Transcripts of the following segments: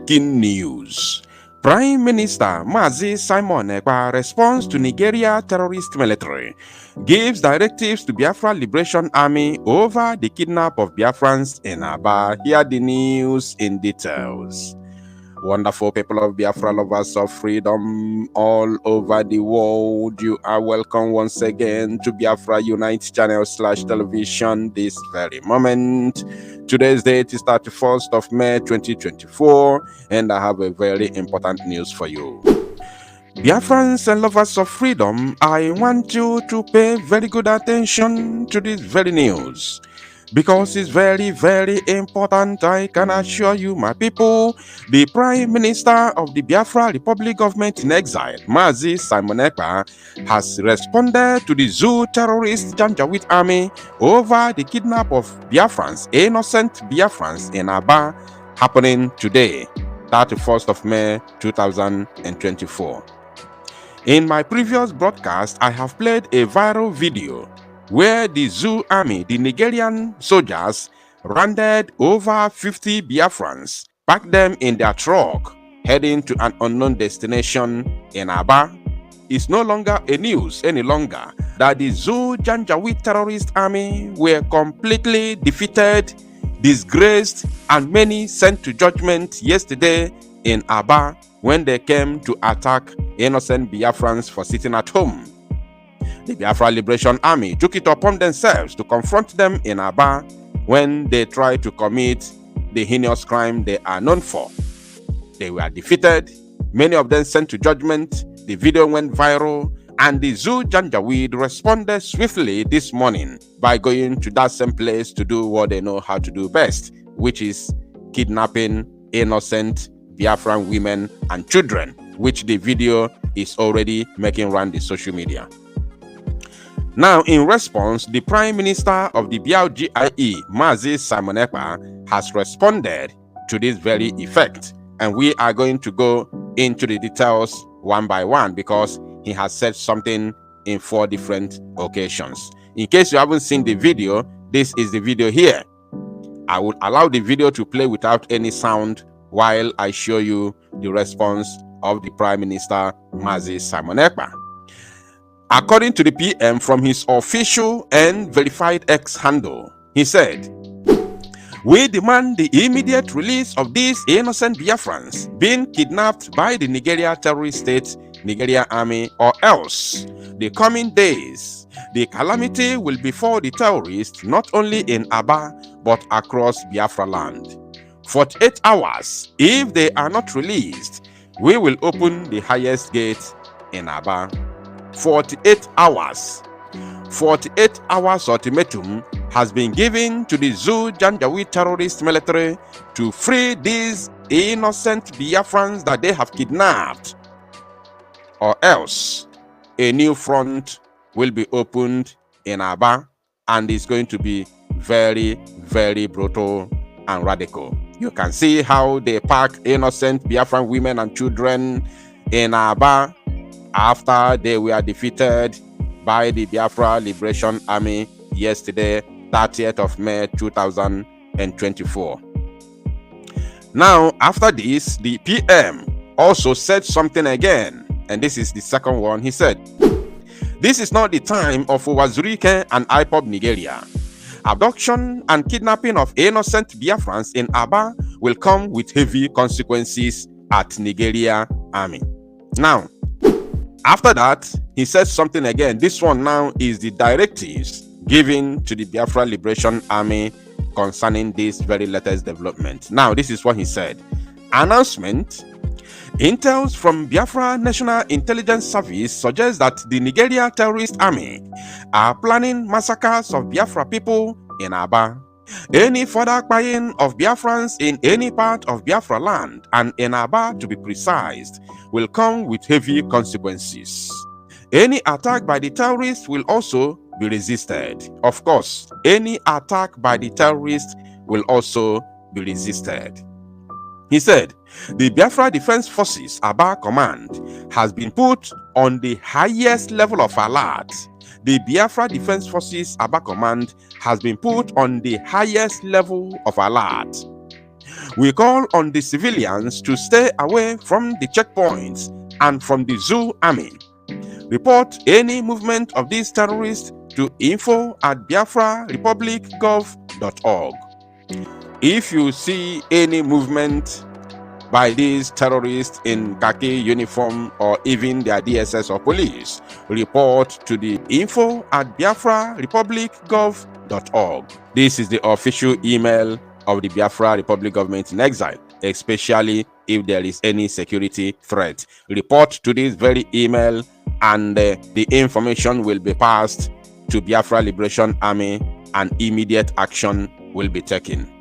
Breaking news. Prime Minister Mazi Simon Ekpa responds to Nigeria terrorist military, gives directives to Biafra Liberation Army over the kidnap of Biafrans in Aba. Hear the news in details. Wonderful people of Biafra, lovers of freedom all over the world, you are welcome once again to Biafra Unite channel / television this very moment. Today's date is 31st of May 2024, and I have a very important news for you. Biafrans and lovers of freedom, I want you to pay very good attention to this very news, because it's very, very important. I can assure you, my people, the Prime Minister of the Biafra Republic government in exile, Mazi Simon Ekpa, has responded to the zoo terrorist Janjaweed army over the kidnap of Biafrans, innocent Biafrans in Aba, happening today, 31st of May 2024. In my previous broadcast, I have played a viral video where the zoo army, the Nigerian soldiers, rounded over 50 Biafrans, packed them in their truck, heading to an unknown destination in Aba. It's no longer a news any longer that the zoo Janjaweed terrorist army were completely defeated, disgraced, and many sent to judgment yesterday in Aba when they came to attack innocent Biafrans for sitting at home. The Biafra Liberation Army took it upon themselves to confront them in Aba when they tried to commit the heinous crime they are known for. They were defeated, many of them sent to judgment, the video went viral, and the zoo Janjaweed responded swiftly this morning by going to that same place to do what they know how to do best, which is kidnapping innocent Biafran women and children, which the video is already making round the social media. Now, in response, the Prime Minister of the B.L.A, Mazi Simon Ekpa, has responded to this very effect, and we are going to go into the details one by one because he has said something in 4 different occasions. In case you haven't seen the video, this is the video here. I will allow the video to play without any sound while I show you the response of the Prime Minister Mazi Simon Ekpa. According to the PM from his official and verified X handle, he said, "We demand the immediate release of these innocent Biafrans being kidnapped by the Nigeria terrorist state, Nigeria army, or else the coming days, the calamity will befall the terrorists not only in Aba but across Biafra land. 48 hours, if they are not released, we will open the highest gate in Aba." 48 hours. 48 hours ultimatum has been given to the zoo Janjaweed terrorist military to free these innocent Biafrans that they have kidnapped, or else a new front will be opened in Aba, and it's going to be very, very brutal and radical. You can see how they pack innocent Biafran women and children in Aba after they were defeated by the Biafra Liberation Army yesterday, 30th of May 2024. Now, after this, the PM also said something again, and this is the second one. He said, "This is not the time of Wazurike and IPOB Nigeria. Abduction and kidnapping of innocent Biafrans in Aba will come with heavy consequences at Nigeria Army." Now, after that, he says something again. This one now is the directives given to the Biafra Liberation Army concerning this very latest development. Now, this is what he said. Announcement: Intels from Biafra National Intelligence Service suggests that the Nigeria terrorist army are planning massacres of Biafra people in Aba. Any further buying of Biafrans in any part of Biafra land, and in Aba to be precise, will come with heavy consequences. Any attack by the terrorists will also be resisted. Of course, any attack by the terrorists will also be resisted. He said, the Biafra Defense Forces Aba Command has been put on the highest level of alert. The Biafra Defense Forces Aba Command has been put on the highest level of alert. We call on the civilians to stay away from the checkpoints and from the zoo army. Report any movement of these terrorists to info@biafrarepublicgov.org. If you see any movement by these terrorists in khaki uniform or even their DSS or police, report to the info@biafrarepublicgov.org. This is the official email of the Biafra Republic Government in Exile, especially if there is any security threat. Report to this very email and the information will be passed to Biafra Liberation Army and immediate action will be taken.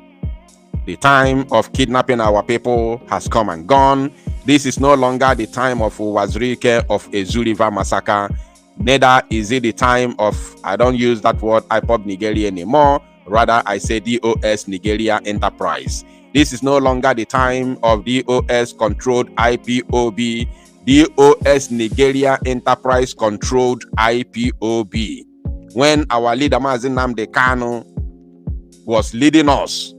The time of kidnapping our people has come and gone. This is no longer the time of Wazirike of Ezu River massacre. Neither is it the time of, I don't use that word IPOB Nigeria anymore. Rather, I say DOS Nigeria Enterprise. This is no longer the time of DOS controlled IPOB. DOS Nigeria Enterprise controlled IPOB. When our leader Mazi Nnamdi Kanu was leading us,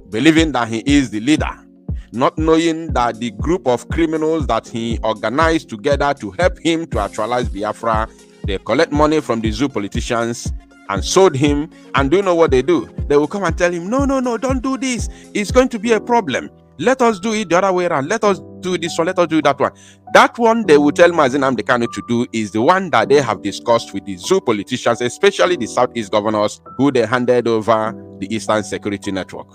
believing that he is the leader, not knowing that the group of criminals that he organized together to help him to actualize Biafra, they collect money from the zoo politicians and sold him. And do you know what they do? They will come and tell him, no, don't do this. It's going to be a problem. Let us do it the other way around. Let us do this one. Let us do that one. That one they will tell Mazi Nnamdi Kanu to do is the one that they have discussed with the zoo politicians, especially the Southeast governors who they handed over the Eastern Security Network.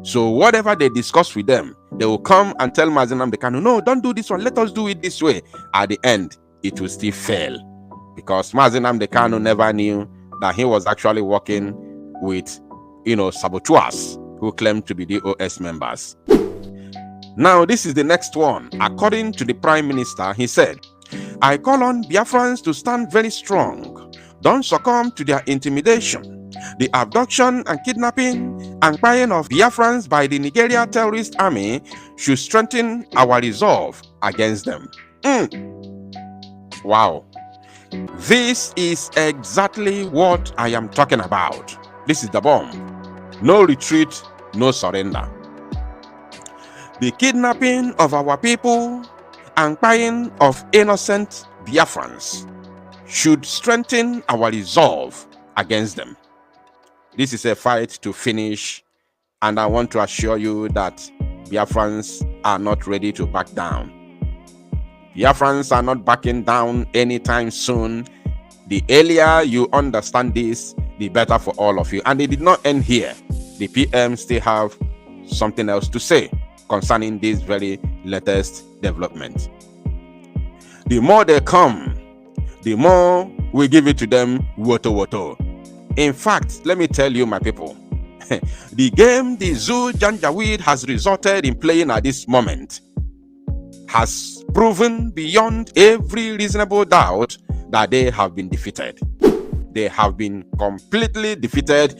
So whatever they discuss with them, they will come and tell Mazi Nnamdi Kanu, no, don't do this one. Let us do it this way. At the end, it will still fail because Mazi Nnamdi Kanu never knew that he was actually working with, saboteurs who claimed to be DOS members. Now, this is the next one. According to the Prime Minister, he said, I call on Biafrans to stand very strong. Don't succumb to their intimidation. The abduction and kidnapping and buying of Biafrans by the Nigeria terrorist army should strengthen our resolve against them. Wow. This is exactly what I am talking about. This is the bomb. No retreat, no surrender. The kidnapping of our people and buying of innocent Biafrans should strengthen our resolve against them. This is a fight to finish, and I want to assure you that Biafrans are not ready to back down. Biafrans are not backing down anytime soon. The earlier you understand this, the better for all of you. And it did not end here. The PM still have something else to say concerning this very latest development. The more they come, the more we give it to them woto. In fact, let me tell you, my people, the game the Zoo Janjaweed has resulted in playing at this moment has proven beyond every reasonable doubt that they have been defeated. They have been completely defeated,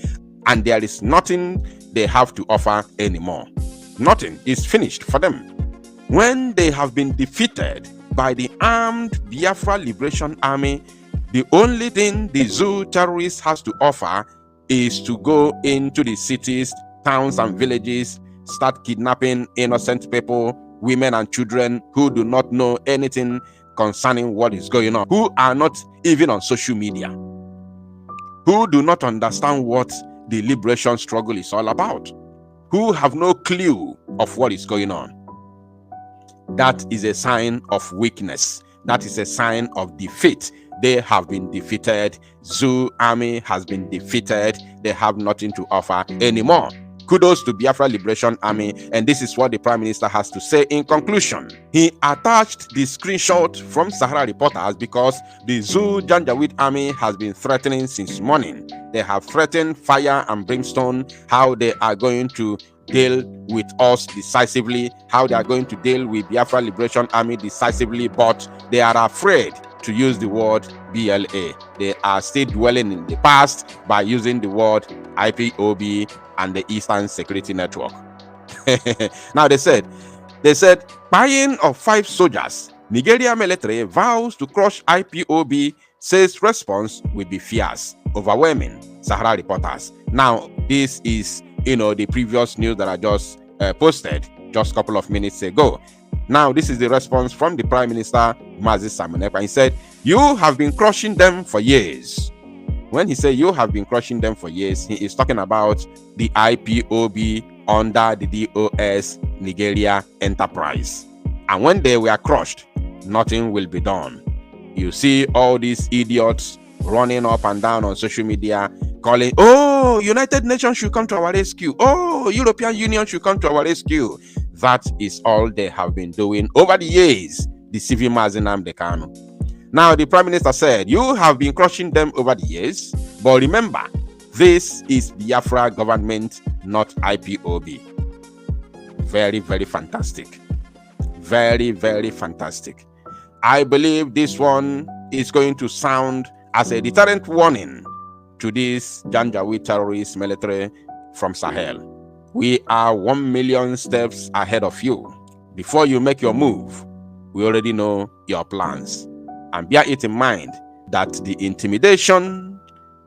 and there is nothing they have to offer anymore. Nothing is finished for them. When they have been defeated by the armed Biafra Liberation Army, the only thing the zoo terrorists has to offer is to go into the cities, towns, and villages, start kidnapping innocent people, women and children who do not know anything concerning what is going on, who are not even on social media, who do not understand what the liberation struggle is all about, who have no clue of what is going on. That is a sign of weakness. That is a sign of defeat. They have been defeated. Zoo army has been defeated. They have nothing to offer anymore. Kudos to Biafra Liberation Army, and this is what the Prime Minister has to say in conclusion. He attached the screenshot from Sahara Reporters because the Zoo Janjaweed Army has been threatening since morning. They have threatened fire and brimstone, how they are going to deal with us decisively, how they are going to deal with Biafra Liberation Army decisively, but they are afraid to use the word BLA. They are still dwelling in the past by using the word IPOB and the Eastern Security Network. Now they said, buying of 5 soldiers. Nigeria military vows to crush IPOB, says response will be fierce, overwhelming. Sahara Reporters. Now this is the previous news that I just posted just a couple of minutes ago. Now, this is the response from the Prime Minister, Mazi Simon Ekpa. He said, "You have been crushing them for years." When he said you have been crushing them for years, he is talking about the IPOB under the DOS Nigeria enterprise. And when they were crushed, nothing will be done. You see all these idiots running up and down on social media calling, "Oh, United Nations should come to our rescue. Oh, European Union should come to our rescue." That is all they have been doing over the years, deceiving Mazi Nnamdi Kanu. Now, the Prime Minister said, "You have been crushing them over the years, but remember, this is Biafra government, not IPOB." Very, very fantastic. Very, very fantastic. I believe this one is going to sound as a deterrent warning to this Janjaweed terrorist military from Sahel. We are 1 million steps ahead of you. Before you make your move, we already know your plans. And bear it in mind that the intimidation,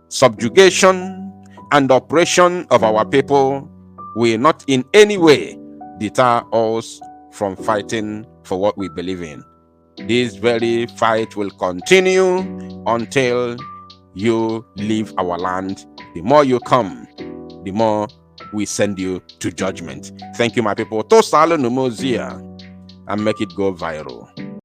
subjugation, and oppression of our people will not in any way deter us from fighting for what we believe in. This very fight will continue until you leave our land. The more you come, the more we send you to judgment. Thank you, my people. Tosalo Numozia, and make it go viral.